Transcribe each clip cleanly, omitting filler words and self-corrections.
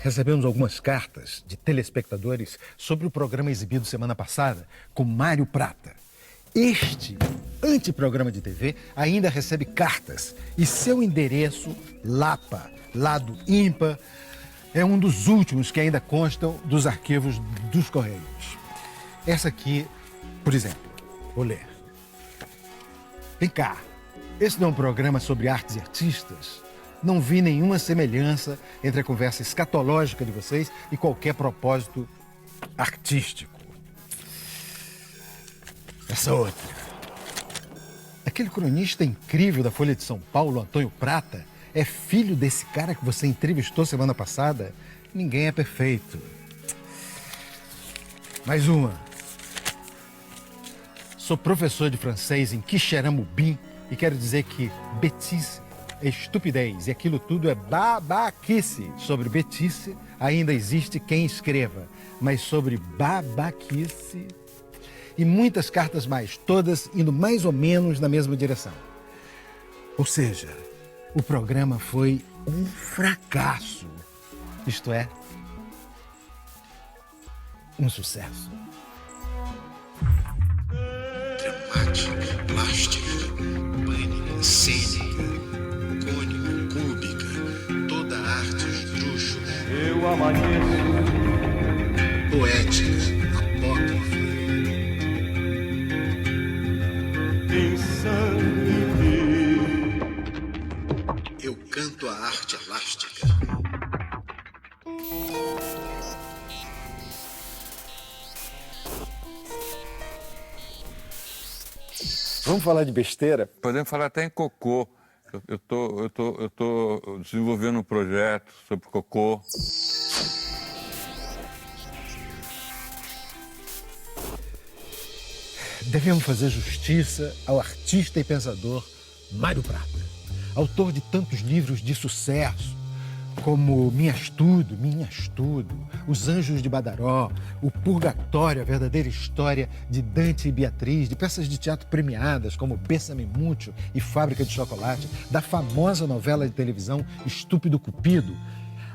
Recebemos algumas cartas de telespectadores sobre o programa exibido semana passada com Mário Prata. Este anteprograma de TV ainda recebe cartas e seu endereço, Lapa, lado ímpar, é um dos últimos que ainda constam dos arquivos dos Correios. Essa aqui, por exemplo, vou ler. Vem cá, esse não é um programa sobre artes e artistas? Não vi nenhuma semelhança entre a conversa escatológica de vocês e qualquer propósito artístico. Essa outra. Aquele cronista incrível da Folha de São Paulo, Antônio Prata, é filho desse cara que você entrevistou semana passada? Ninguém é perfeito. Mais uma. Sou professor de francês em Quixeramobim e quero dizer que bêtise é estupidez e aquilo tudo é babaquice. Sobre bêtise ainda existe quem escreva, mas sobre babaquice... E muitas cartas mais, todas indo mais ou menos na mesma direção. Ou seja, o programa foi um fracasso. Isto é, um sucesso. Dramática, plástica, pânica, cênica, cônica, cúbica, toda arte esdrúxula. Eu amanheço. Poética, apócrifa. Eu canto a arte elástica. Vamos falar de besteira? Podemos falar até em cocô. Eu tô desenvolvendo um projeto sobre cocô. Devemos fazer justiça ao artista e pensador Mário Prata, autor de tantos livros de sucesso, como Minha Estudo, Os Anjos de Badaró, O Purgatório, a verdadeira história de Dante e Beatriz, de peças de teatro premiadas como Bésame Mucho e Fábrica de Chocolate, da famosa novela de televisão Estúpido Cupido.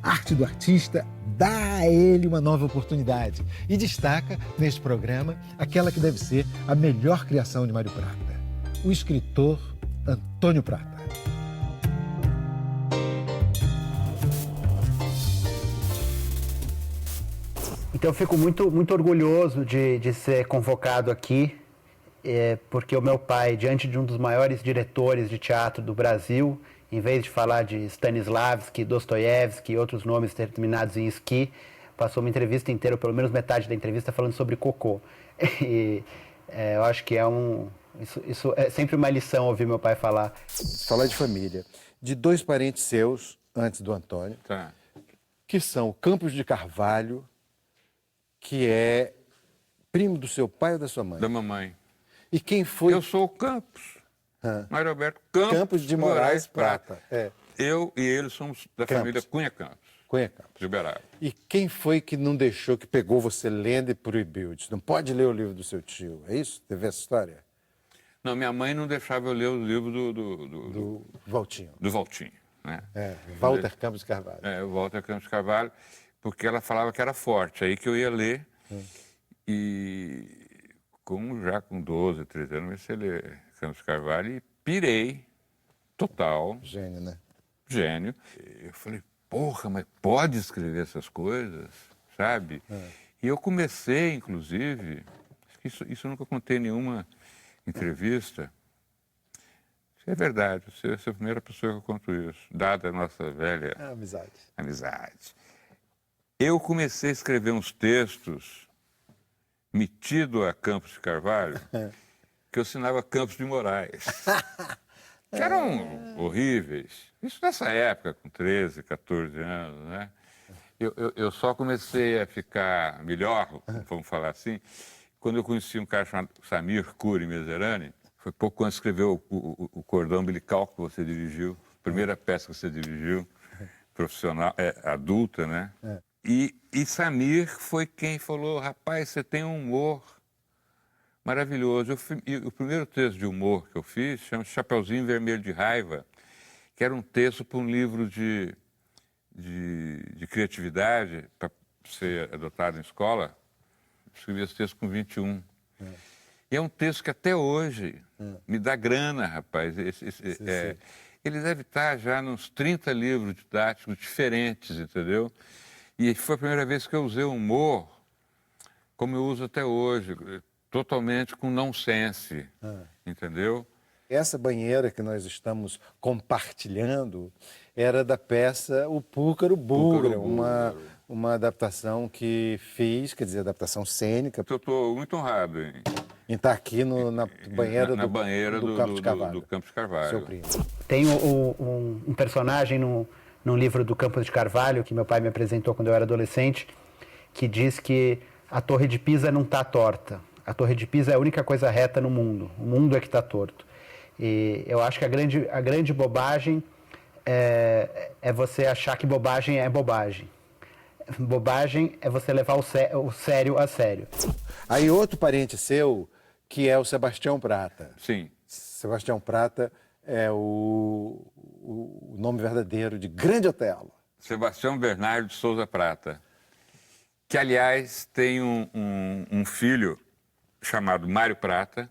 Arte do artista dá a ele uma nova oportunidade e destaca neste programa aquela que deve ser a melhor criação de Mário Prata, o escritor Antônio Prata. Então eu fico muito orgulhoso de ser convocado aqui, porque o meu pai, diante de um dos maiores diretores de teatro do Brasil, em vez de falar de Stanislavski, Dostoiévski e outros nomes terminados em ski, passou uma entrevista inteira, ou pelo menos metade da entrevista, falando sobre cocô. E eu acho que isso é sempre uma lição ouvir meu pai falar. Falar de família. De dois parentes seus, antes do Antônio, Tá. que são Campos de Carvalho, que é primo do seu pai ou da sua mãe? Da mamãe. E quem foi? Eu sou o Campos. Mário Alberto Campos de Moraes Prata. É. Eu e ele somos da Campos. família Cunha Campos, Cunha Campos. de Uberaba. E quem foi que não deixou, que pegou você lendo e proibiu? Disse, não pode ler o livro do seu tio. É isso? Teve essa história? Não, minha mãe não deixava eu ler o livro Do Valtinho. do Valtinho, né? Walter Campos de Carvalho. O Walter Campos de Carvalho, porque ela falava que era forte, aí que eu ia ler. E já com 12, 13 anos, comecei a ler Campos de Carvalho e pirei, total. Gênio, né? Gênio. Eu falei, porra, mas pode escrever essas coisas, sabe? E eu comecei, inclusive, isso eu nunca contei em nenhuma entrevista. Isso é verdade, você é a primeira pessoa que eu conto isso, dada a nossa velha amizade. Eu comecei a escrever uns textos metido a Campos de Carvalho, que eu assinava Campos de Moraes. Que eram horríveis. Isso nessa época, com 13, 14 anos, né? Eu só comecei a ficar melhor, vamos falar assim, quando eu conheci um cara chamado Samir Curi Meserani. Foi pouco quando escreveu o Cordão Umbilical que você dirigiu, primeira peça que você dirigiu, profissional, adulta, né? E Samir foi quem falou, rapaz, você tem um humor maravilhoso. O primeiro texto de humor que eu fiz chama Chapeuzinho Vermelho de Raiva, que era um texto para um livro de de criatividade para ser adotado em escola, escrevi esse texto com 21. E é um texto que até hoje me dá grana, rapaz. Ele deve estar já nos 30 livros didáticos diferentes, entendeu? E foi a primeira vez que eu usei o humor como eu uso até hoje, totalmente com nonsense, entendeu? Essa banheira que nós estamos compartilhando era da peça O Púcaro Búlgaro, uma adaptação que fiz, quer dizer, adaptação cênica. Eu estou muito honrado em estar aqui na banheira, do Campos Carvalho. Do Campos Carvalho. Seu primo. Tem um personagem num livro do Campos de Carvalho, que meu pai me apresentou quando eu era adolescente, que diz que a Torre de Pisa não está torta. A Torre de Pisa é a única coisa reta no mundo. O mundo é que está torto. E eu acho que a grande bobagem é você achar que bobagem é bobagem. Bobagem é você levar o sério a sério. Aí outro parente seu, que é o Sebastião Prata. Sim. Sebastião Prata é o nome verdadeiro de Grande Otelo. Sebastião Bernardo de Souza Prata, que, aliás, tem um filho chamado Mário Prata,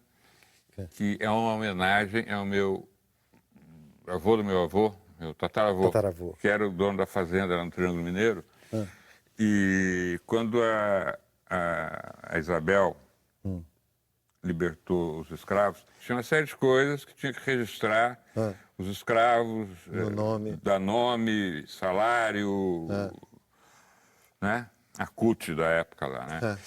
que é uma homenagem ao meu avô do meu avô, meu tataravô, que era o dono da fazenda lá no Triângulo Mineiro. E quando a Isabel libertou os escravos, tinha uma série de coisas que tinha que registrar os escravos, dar nome, salário, né? A CUT da época lá, né?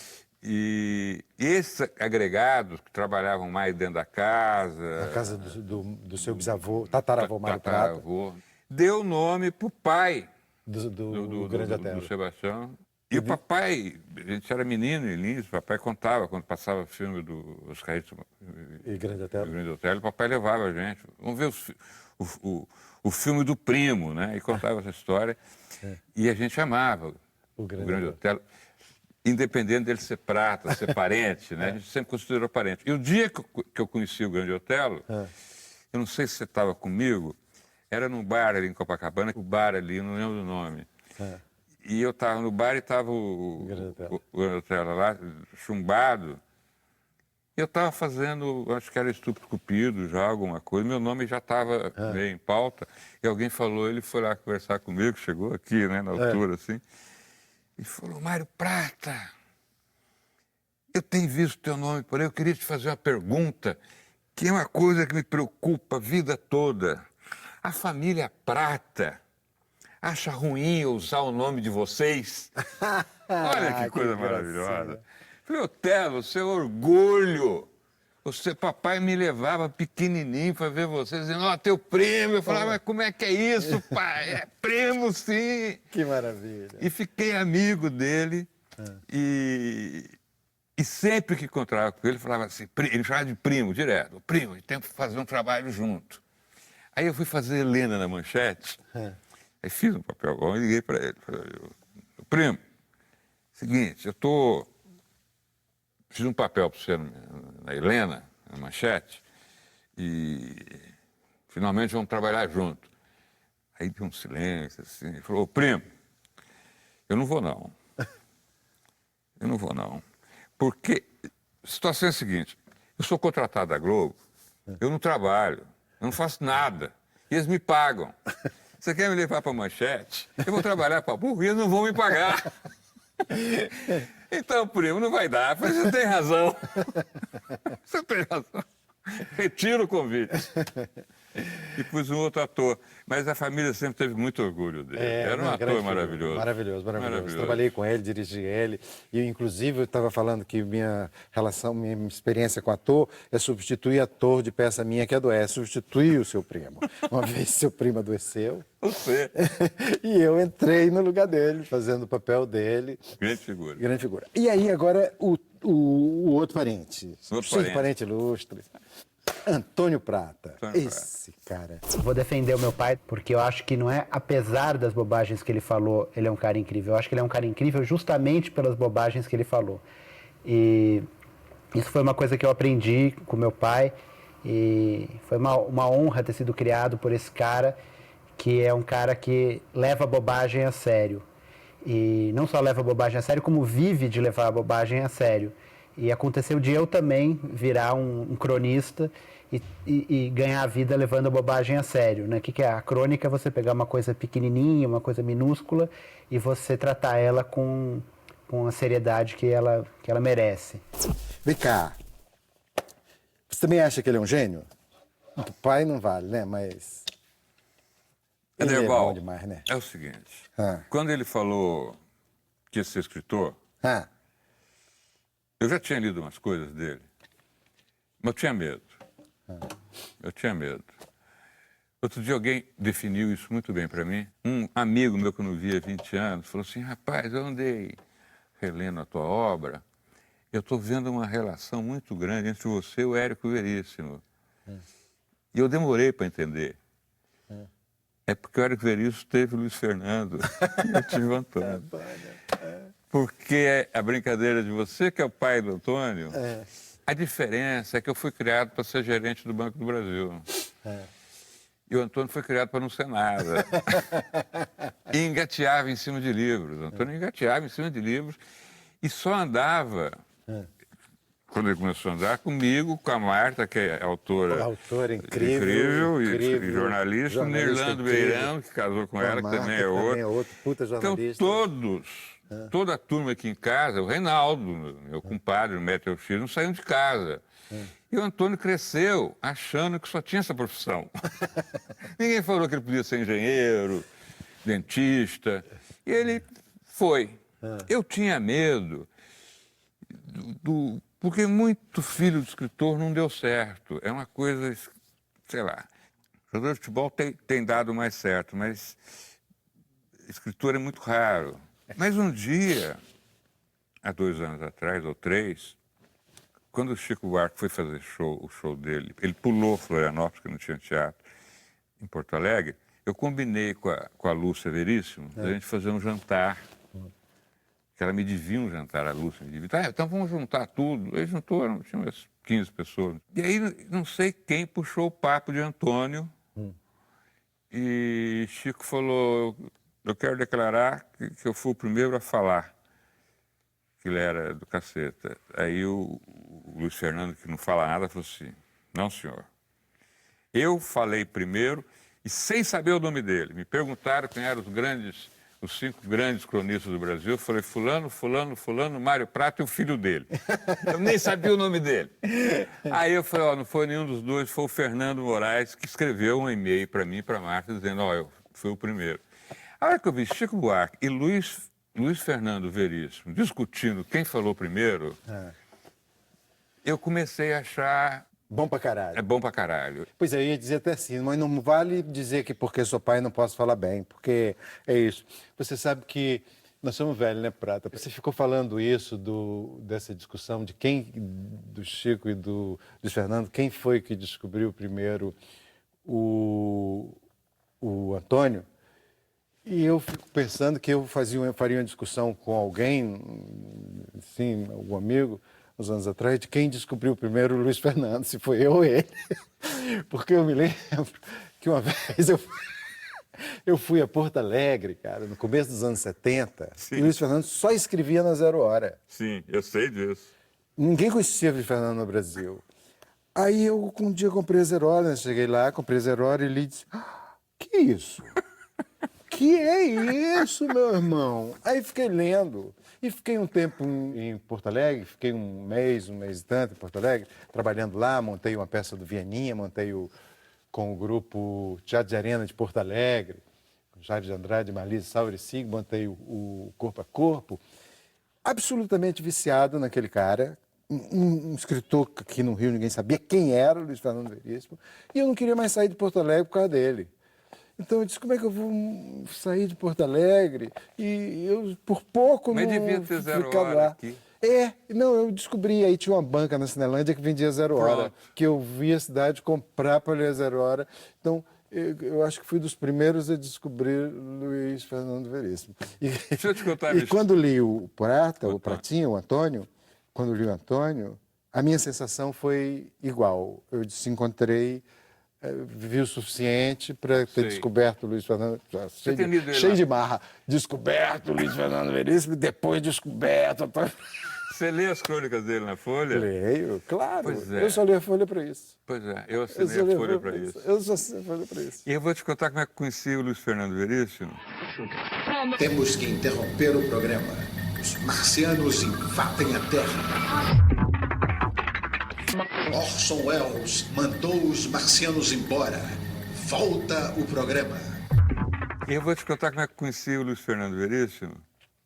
E esses agregados que trabalhavam mais dentro da casa... Na casa do seu bisavô, tataravô Mário Prata. Deu nome para o pai do Grande Otelo. Do Sebastião. E o papai, a gente era menino no início, o papai contava, quando passava o filme do Oscar e Grande Otelo, o papai levava a gente. Vamos ver o filme do primo, né? E contava essa história. E a gente amava o Grande Otelo. Independente dele ser prata, ser parente, né? A gente sempre considerou parente. E o dia que eu conheci o Grande Otelo, eu não sei se você estava comigo, era num bar ali em Copacabana, o bar ali, não lembro do nome. E eu estava no bar e estava o Grande Otelo lá, chumbado. Eu estava fazendo, acho que era Estúpido Cupido, já alguma coisa, meu nome já estava meio em pauta, e alguém falou, ele foi lá conversar comigo, chegou aqui, né, na altura, assim, e falou, Mário Prata, eu tenho visto teu nome por aí, eu queria te fazer uma pergunta, que é uma coisa que me preocupa a vida toda. A família Prata acha ruim eu usar o nome de vocês? Olha que coisa maravilhosa. Falei, Otelo, seu orgulho. Papai me levava pequenininho para ver vocês, dizendo, ó, teu primo. Eu falava, mas como é que é isso, pai? É primo, sim. Que maravilha. E fiquei amigo dele. E sempre que encontrava com ele, falava assim, ele me chamava de primo, direto. Primo, tem que fazer um trabalho junto. Aí eu fui fazer Helena na Manchete. Aí fiz um papel bom e liguei para ele. Falei, primo, seguinte, fiz um papel para você na Helena, na Manchete, e finalmente vamos trabalhar junto. Aí deu um silêncio, assim, ele falou, primo, eu não vou não. Eu não vou não. Porque a situação é a seguinte, eu sou contratado da Globo, eu não trabalho, eu não faço nada, e eles me pagam. Você quer me levar para a Manchete? Eu vou trabalhar para burro e eles não vão me pagar. Então, primo, não vai dar. Mas você tem razão. Você tem razão. Retiro o convite. E pus um outro ator. Mas a família sempre teve muito orgulho dele. Era um ator maravilhoso. Maravilhoso. Trabalhei com ele, dirigi ele. E, inclusive, eu estava falando que minha experiência com ator é substituir ator de peça minha que adoece. Substituir o seu primo. Uma vez seu primo adoeceu. Você. E eu entrei no lugar dele, fazendo o papel dele. Grande figura. Grande figura. E aí, agora, o outro parente. Outro parente ilustre. Antônio Prata. Esse cara. Vou defender o meu pai, porque eu acho que não é, apesar das bobagens que ele falou, ele é um cara incrível. Eu acho que ele é um cara incrível justamente pelas bobagens que ele falou. E isso foi uma coisa que eu aprendi com meu pai. E foi uma honra ter sido criado por esse cara, que é um cara que leva a bobagem a sério. E não só leva a bobagem a sério, como vive de levar a bobagem a sério. E aconteceu de eu também virar um cronista e ganhar a vida levando a bobagem a sério, né? O que é a crônica? É você pegar uma coisa pequenininha, uma coisa minúscula e você tratar ela com a seriedade que ela merece. Vem cá. Você também acha que ele é um gênio? O pai não vale, né? Mas ele é bom demais, né? É o seguinte, quando ele falou que ia ser escritor, eu já tinha lido umas coisas dele, mas eu tinha medo. Eu tinha medo. Outro dia alguém definiu isso muito bem para mim. Um amigo meu que eu não via há 20 anos falou assim, rapaz, eu andei relendo a tua obra, eu estou vendo uma relação muito grande entre você e o Érico Veríssimo. E eu demorei para entender. É porque o Érico Veríssimo teve o Luiz Fernando e eu tive o Antônio. Porque a brincadeira de você, que é o pai do Antônio, a diferença é que eu fui criado para ser gerente do Banco do Brasil. E o Antônio foi criado para não ser nada. E engateava em cima de livros. O Antônio engateava em cima de livros e só andava, quando ele começou a andar, comigo, com a Marta, que é autora incrível e jornalista, o Nerlando Beirão, que casou com ela, que também é outro. Puta jornalista. Então, toda a turma aqui em casa, o Reinaldo, meu compadre, o Méteo X, não saíam de casa. E o Antônio cresceu achando que só tinha essa profissão. Ninguém falou que ele podia ser engenheiro, dentista. E ele foi. Eu tinha medo, porque muito filho de escritor não deu certo. É uma coisa, sei lá. Jogador de futebol tem dado mais certo, mas escritor é muito raro. Mas um dia, há 2 anos atrás, ou 3, quando o Chico Buarque foi fazer o show dele, ele pulou Florianópolis, que não tinha teatro, em Porto Alegre, eu combinei com a Lúcia Veríssimo, a gente fazer um jantar, que ela me devia um jantar, a Lúcia me devia. Então vamos juntar tudo. Ele juntou, tinha umas 15 pessoas. E aí, não sei quem puxou o papo de Antônio, e Chico falou, eu quero declarar que eu fui o primeiro a falar que ele era do caceta. Aí o Luiz Fernando, que não fala nada, falou assim, não, senhor. Eu falei primeiro e sem saber o nome dele. Me perguntaram quem eram os 5 grandes cronistas do Brasil. Eu falei, fulano, Mário Prata e o filho dele. Eu nem sabia o nome dele. Aí eu falei, não foi nenhum dos dois, foi o Fernando Moraes, que escreveu um e-mail para mim e para a Marta, dizendo, eu fui o primeiro. A hora que eu vi Chico Buarque e Luiz Fernando Veríssimo discutindo quem falou primeiro, eu comecei a achar... Bom pra caralho. É bom pra caralho. Pois é, eu ia dizer até assim, mas não vale dizer que porque sou pai não posso falar bem, porque é isso. Você sabe que nós somos velhos, né, Prata? Você ficou falando isso dessa discussão de do Chico e do Luiz Fernando, quem foi que descobriu primeiro o Antônio? E eu fico pensando que eu faria uma discussão com alguém, assim, algum amigo, uns anos atrás, de quem descobriu primeiro o Luiz Fernando, se foi eu ou ele. Porque eu me lembro que uma vez eu fui a Porto Alegre, cara, no começo dos anos 70, Sim. e o Luiz Fernando só escrevia na Zero Hora. Sim, eu sei disso. Ninguém conhecia o Luiz Fernando no Brasil. Aí eu, um dia, comprei a Zero Hora, né? Cheguei lá, comprei a Zero Hora e ele disse, que isso? Que é isso, meu irmão? Aí fiquei lendo. E fiquei um tempo em Porto Alegre, fiquei um mês e tanto em Porto Alegre, trabalhando lá, montei uma peça do Vieninha, com o grupo Teatro de Arena de Porto Alegre, com Jair de Andrade, Marlise Saurici, montei o Corpo a Corpo. Absolutamente viciado naquele cara, um escritor que aqui no Rio ninguém sabia quem era, Luiz Fernando Veríssimo, e eu não queria mais sair de Porto Alegre por causa dele. Então eu disse, como é que eu vou sair de Porto Alegre? E eu, por pouco, Mas não devia ter Zero ficava Hora lá. aqui. Eu descobri, aí tinha uma banca na Cinelândia que vendia Zero Hora, Pronto. que eu vi a cidade comprar para ler Zero Hora. Então, eu acho que fui dos primeiros a descobrir Luiz Fernando Veríssimo. Deixa eu te contar E isso. quando li o Pratinho, o Antônio, quando li o Antônio, a minha sensação foi igual. Eu encontrei Vivi o suficiente para ter Sei. descoberto o Luiz Fernando. Você tem lido ele Cheio lá? de marra. Descoberto o Luiz Fernando Veríssimo, depois descoberto. Você lê as crônicas dele na Folha? Leio, claro. Pois é. Eu só leio a Folha para isso. Pois é, eu Eu assinei só leio a Folha para isso. Eu só assinei a Folha para isso. E eu vou te contar como é que eu conheci o Luiz Fernando Veríssimo. Temos que interromper o programa. Os marcianos invadem a Terra. Orson Welles mandou os marcianos embora. Volta o programa. E eu vou te contar como é que eu conheci o Luiz Fernando Veríssimo.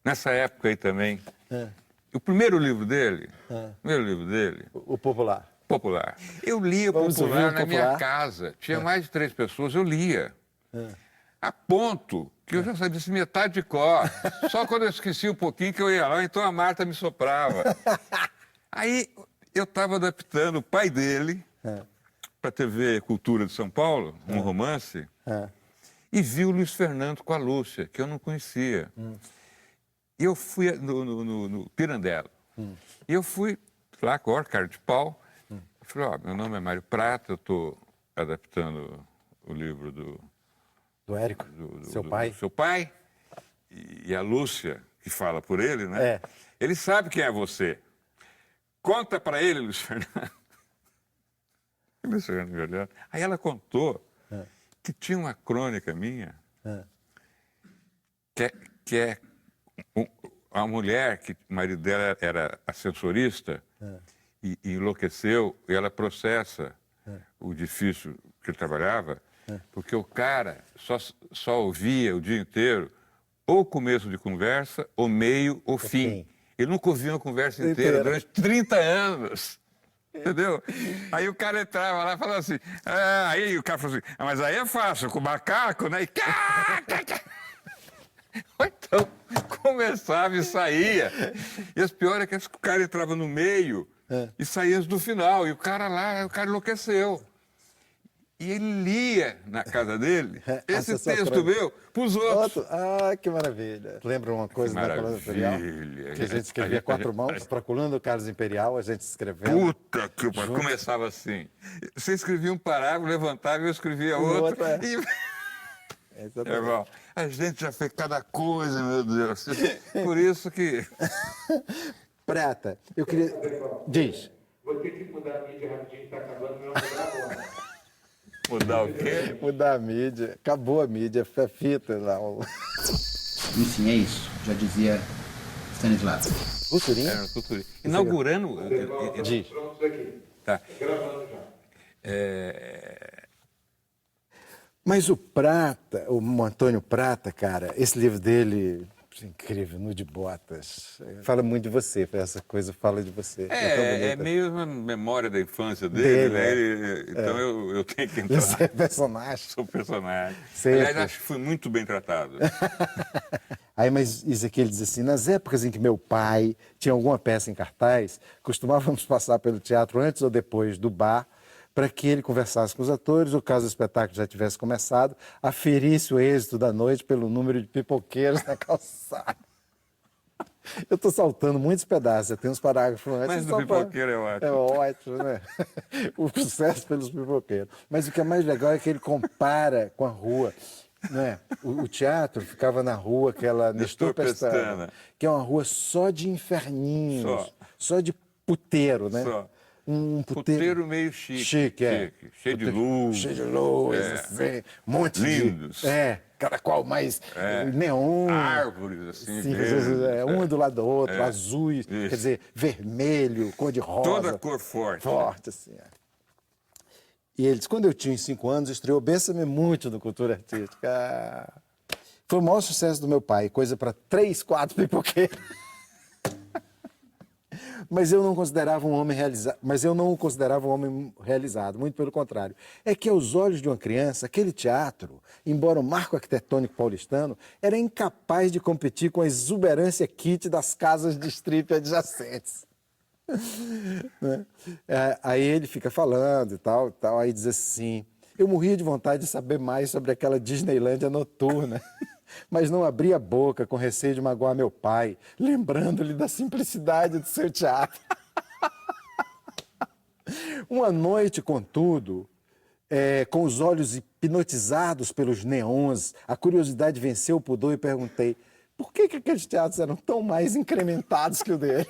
Nessa época aí também. O primeiro livro dele, O Popular. Popular. Eu lia Vamos ouvir Popular o na minha Popular? casa. Tinha mais de 3 pessoas, eu lia. A ponto que eu já sabia isso metade de cor. Só quando eu esqueci um pouquinho que eu ia lá, então a Marta me soprava. Aí eu estava adaptando o pai dele para a TV Cultura de São Paulo, um romance, e vi o Luiz Fernando com a Lúcia, que eu não conhecia. E eu fui no Pirandello. E eu fui lá com a cara de pau. Eu falei, ó, meu nome é Mário Prata, eu estou adaptando o livro Do Érico, seu pai. do seu pai. E a Lúcia, que fala por ele, né? É. Ele sabe quem é você. Conta para ele, Luiz Fernando. Luiz Fernando Verdade. Aí ela contou que tinha uma crônica minha que é a mulher, que o marido dela era ascensorista e enlouqueceu, e ela processa o edifício que ele trabalhava, porque o cara só ouvia o dia inteiro ou o começo de conversa, ou meio, ou fim. Ele nunca ouvia uma conversa inteira durante 30 anos. Entendeu? Aí o cara entrava lá e falava assim, aí o cara falou assim, mas aí é fácil, com o macaco, né? Ou então começava e saía. E as piores é que o cara entrava no meio e saía do final. E o cara lá, o cara enlouqueceu. E ele lia na casa dele esse texto meu para os outros. Ah, que maravilha. Lembra uma coisa da Coluna Imperial? Que a gente escrevia 4 mãos, procurando o Carlos Imperial, a gente escrevendo. Puta que pariu. Começava assim. Você escrevia um parágrafo, levantava e eu escrevia outro. Irmão, a gente já fez cada coisa, meu Deus. Por isso que... Prata, eu queria... Diz. Vou ter que mudar a mídia rapidinho, tá acabando, não mudar agora. Mudar o quê? Mudar a mídia. Acabou a mídia, a fita lá. Enfim, é isso. Já dizia Stanislavski. Culturinha? Era Culturinha. Inaugurando... Diz. Tá. Mas o Prata, o Antônio Prata, cara, esse livro dele, incrível, Nu de Botas, fala muito de você, essa coisa fala de você. É meio uma memória da infância dele, né? Então eu tenho que entrar. Você é personagem. Sou personagem. Sempre. Aliás, acho que fui muito bem tratado. Aí, mas Ezequiel diz assim, nas épocas em que meu pai tinha alguma peça em cartaz, costumávamos passar pelo teatro antes ou depois do bar, para que ele conversasse com os atores, ou caso o espetáculo já tivesse começado, aferisse o êxito da noite pelo número de pipoqueiros na calçada. Eu estou saltando muitos pedaços, tem uns parágrafos antes. Mas do pipoqueiro é ótimo. É ótimo, né? O sucesso pelos pipoqueiros. Mas o que é mais legal é que ele compara com a rua. Né? O teatro ficava na rua, aquela Nestor Pestana, que é uma rua só de inferninhos, só de puteiro, né? Só. Um puteiro meio chique. Cheio de luz. Cheio de luz, assim, um monte lindos. Cada qual mais neon. Árvores, assim, um do lado do outro, azuis, quer dizer, vermelho, cor de rosa. Toda cor forte. Forte, assim. E ele disse, quando eu tinha 5 anos, estreou Bença-me muito no Cultura Artística. Foi o maior sucesso do meu pai, coisa para 3, 4 pipoqueiros. Mas eu não o considerava um homem realizado, muito pelo contrário. É que aos olhos de uma criança, aquele teatro, embora um marco arquitetônico paulistano, era incapaz de competir com a exuberância kit das casas de strip adjacentes. Né? Aí ele fica falando e tal, aí diz assim, eu morria de vontade de saber mais sobre aquela Disneylândia noturna. Mas não abria a boca com receio de magoar meu pai, lembrando-lhe da simplicidade do seu teatro. Uma noite, contudo, com os olhos hipnotizados pelos neons, a curiosidade venceu o pudor e perguntei: por que aqueles teatros eram tão mais incrementados que o dele?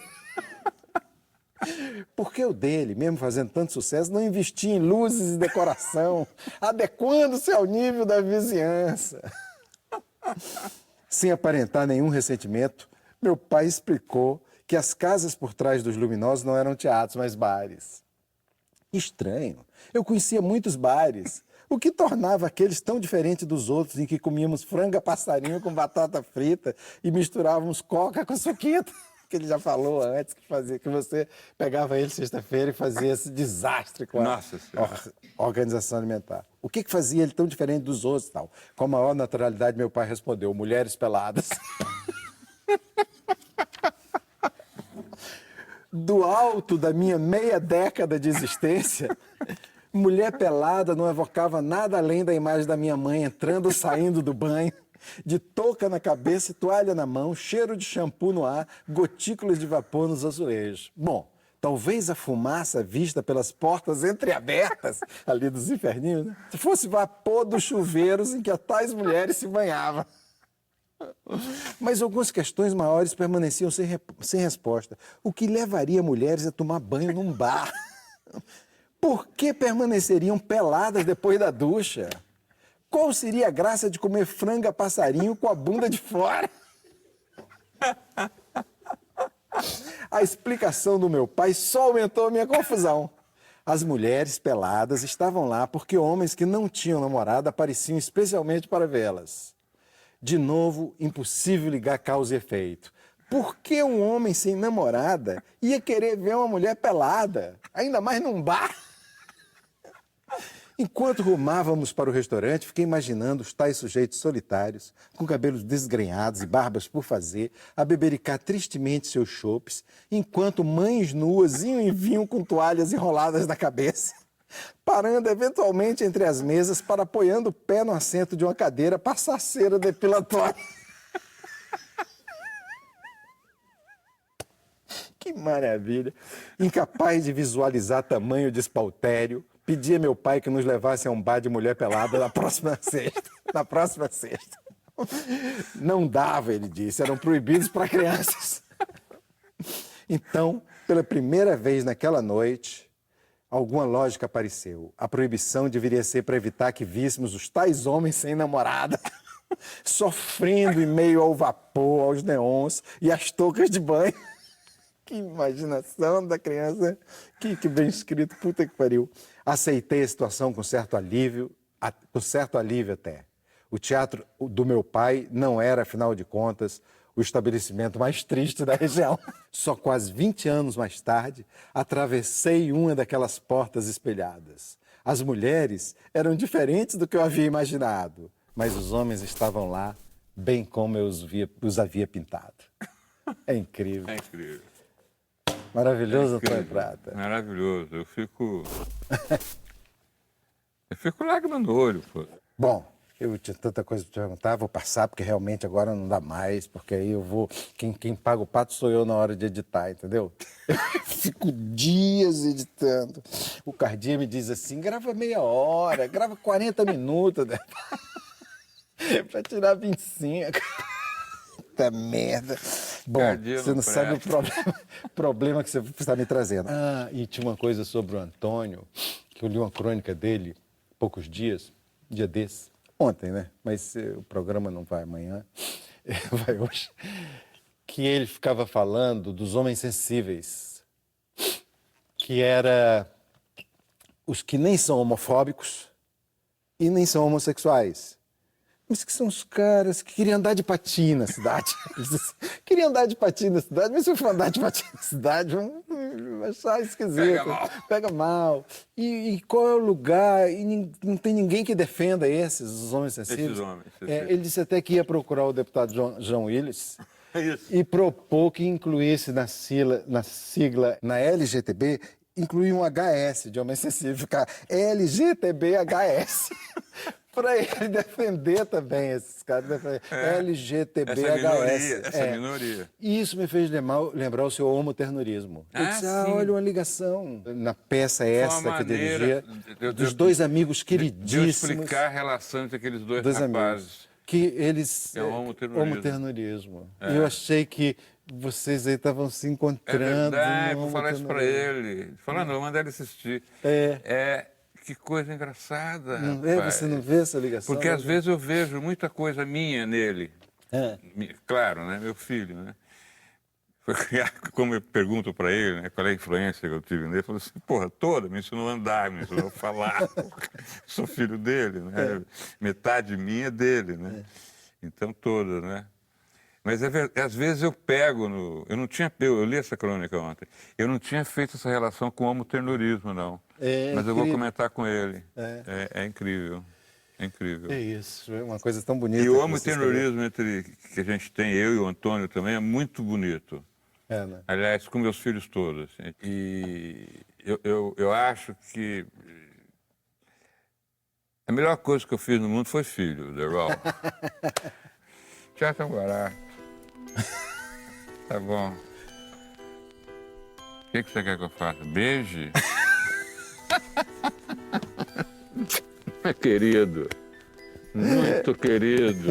Porque o dele, mesmo fazendo tanto sucesso, não investia em luzes e decoração, adequando-se ao nível da vizinhança. Sem aparentar nenhum ressentimento, meu pai explicou que as casas por trás dos luminosos não eram teatros, mas bares. Estranho. Eu conhecia muitos bares, o que tornava aqueles tão diferentes dos outros em que comíamos franga passarinho com batata frita e misturávamos coca com suquita. Que ele já falou antes, que você pegava ele sexta-feira e fazia esse desastre com a organização alimentar. O que fazia ele tão diferente dos outros? Tal? Com a maior naturalidade, meu pai respondeu: mulheres peladas. Do alto da minha meia década de existência, mulher pelada não evocava nada além da imagem da minha mãe entrando ou saindo do banho, de touca na cabeça e toalha na mão, cheiro de shampoo no ar, gotículas de vapor nos azulejos. Bom, talvez a fumaça vista pelas portas entreabertas, ali dos inferninhos, né, fosse vapor dos chuveiros em que as tais mulheres se banhavam. Mas algumas questões maiores permaneciam sem resposta. O que levaria mulheres a tomar banho num bar? Por que permaneceriam peladas depois da ducha? Qual seria a graça de comer franga passarinho com a bunda de fora? A explicação do meu pai só aumentou a minha confusão. As mulheres peladas estavam lá porque homens que não tinham namorada apareciam especialmente para vê-las. De novo, impossível ligar causa e efeito. Por que um homem sem namorada ia querer ver uma mulher pelada? Ainda mais num bar? Enquanto rumávamos para o restaurante, fiquei imaginando os tais sujeitos solitários, com cabelos desgrenhados e barbas por fazer, a bebericar tristemente seus chopes, enquanto mães nuas iam e vinham com toalhas enroladas na cabeça, parando eventualmente entre as mesas para, apoiando o pé no assento de uma cadeira, passar cera depilatória. Que maravilha! Incapaz de visualizar tamanho despautério, pedi a meu pai que nos levasse a um bar de mulher pelada na próxima sexta. Não dava, ele disse, eram proibidos para crianças. Então, pela primeira vez naquela noite, alguma lógica apareceu. A proibição deveria ser para evitar que víssemos os tais homens sem namorada, sofrendo em meio ao vapor, aos neons e às toucas de banho. Que imaginação da criança, que bem escrito, puta que pariu. Aceitei a situação com certo alívio até. O teatro do meu pai não era, afinal de contas, o estabelecimento mais triste da região. Só quase 20 anos mais tarde, atravessei uma daquelas portas espelhadas. As mulheres eram diferentes do que eu havia imaginado, mas os homens estavam lá, bem como eu os havia pintado. É incrível. É incrível. Maravilhoso, É incrível. Antônio Prata. Maravilhoso. Eu fico lágrima no olho, pô. Bom, eu tinha tanta coisa para te perguntar, vou passar, porque realmente agora não dá mais, porque aí eu vou... Quem paga o pato sou eu na hora de editar, entendeu? Eu fico dias editando. O Cardia me diz assim, grava meia hora, grava 40 minutos, né? Para tirar 25. Puta merda. Bom, Cardia você não sabe o presta. problema que você está me trazendo. Ah, e tinha uma coisa sobre o Antônio, que eu li uma crônica dele, poucos dias, dia desse, ontem, né? Mas o programa não vai amanhã, vai hoje. Que ele ficava falando dos homens sensíveis, que era os que nem são homofóbicos e nem são homossexuais. Mas que são os caras que queriam andar de patins na cidade. Queriam andar de patins na cidade, mas se eu for andar de patins na cidade, vão achar esquisito. Pega mal. E qual é o lugar? E não tem ninguém que defenda os homens sensíveis. Esses homens. Ele disse até que ia procurar o deputado João Willis Isso. e propor que incluísse na sigla, na LGTB, incluir um HS de homem sensível, ficar LGTB-HS. para ele defender também esses caras, LGTBHS. Essa minoria. E isso me fez lembrar o seu homoternorismo. Eu disse, sim. olha uma ligação. Na peça essa que dirigia, dos dois dois amigos De queridíssimos. explicar a relação entre aqueles dois Dois rapazes. amigos. Que eles... É o homoternorismo. E eu achei que vocês aí estavam se É encontrando. verdade, no vou falar isso para homoternorismo. ele. Falar não, vou mandar ele assistir. Que coisa engraçada, rapaz. Você não vê essa ligação? Porque às vezes eu vejo muita coisa minha nele. É. Claro, né? Meu filho, né? Como eu pergunto para ele, né, qual é a influência que eu tive nele, ele falou assim, porra, toda, me ensinou a andar, me ensinou a falar. Sou filho dele, né? Metade minha é dele, né? Então toda, né? Mas às vezes eu pego no... Eu li essa crônica ontem. Eu não tinha feito essa relação com o homoternorismo, não. Mas eu vou comentar com ele. É incrível. É incrível. É isso, é uma coisa tão bonita. E o homoterrorismo que a gente tem, eu e o Antônio também, é muito bonito. Né? Aliás, com meus filhos todos. E eu acho que a melhor coisa que eu fiz no mundo foi filho, Derval. Tchau, Tambará. Tá bom. O que você quer que eu faça? Beije? Querido. Muito querido.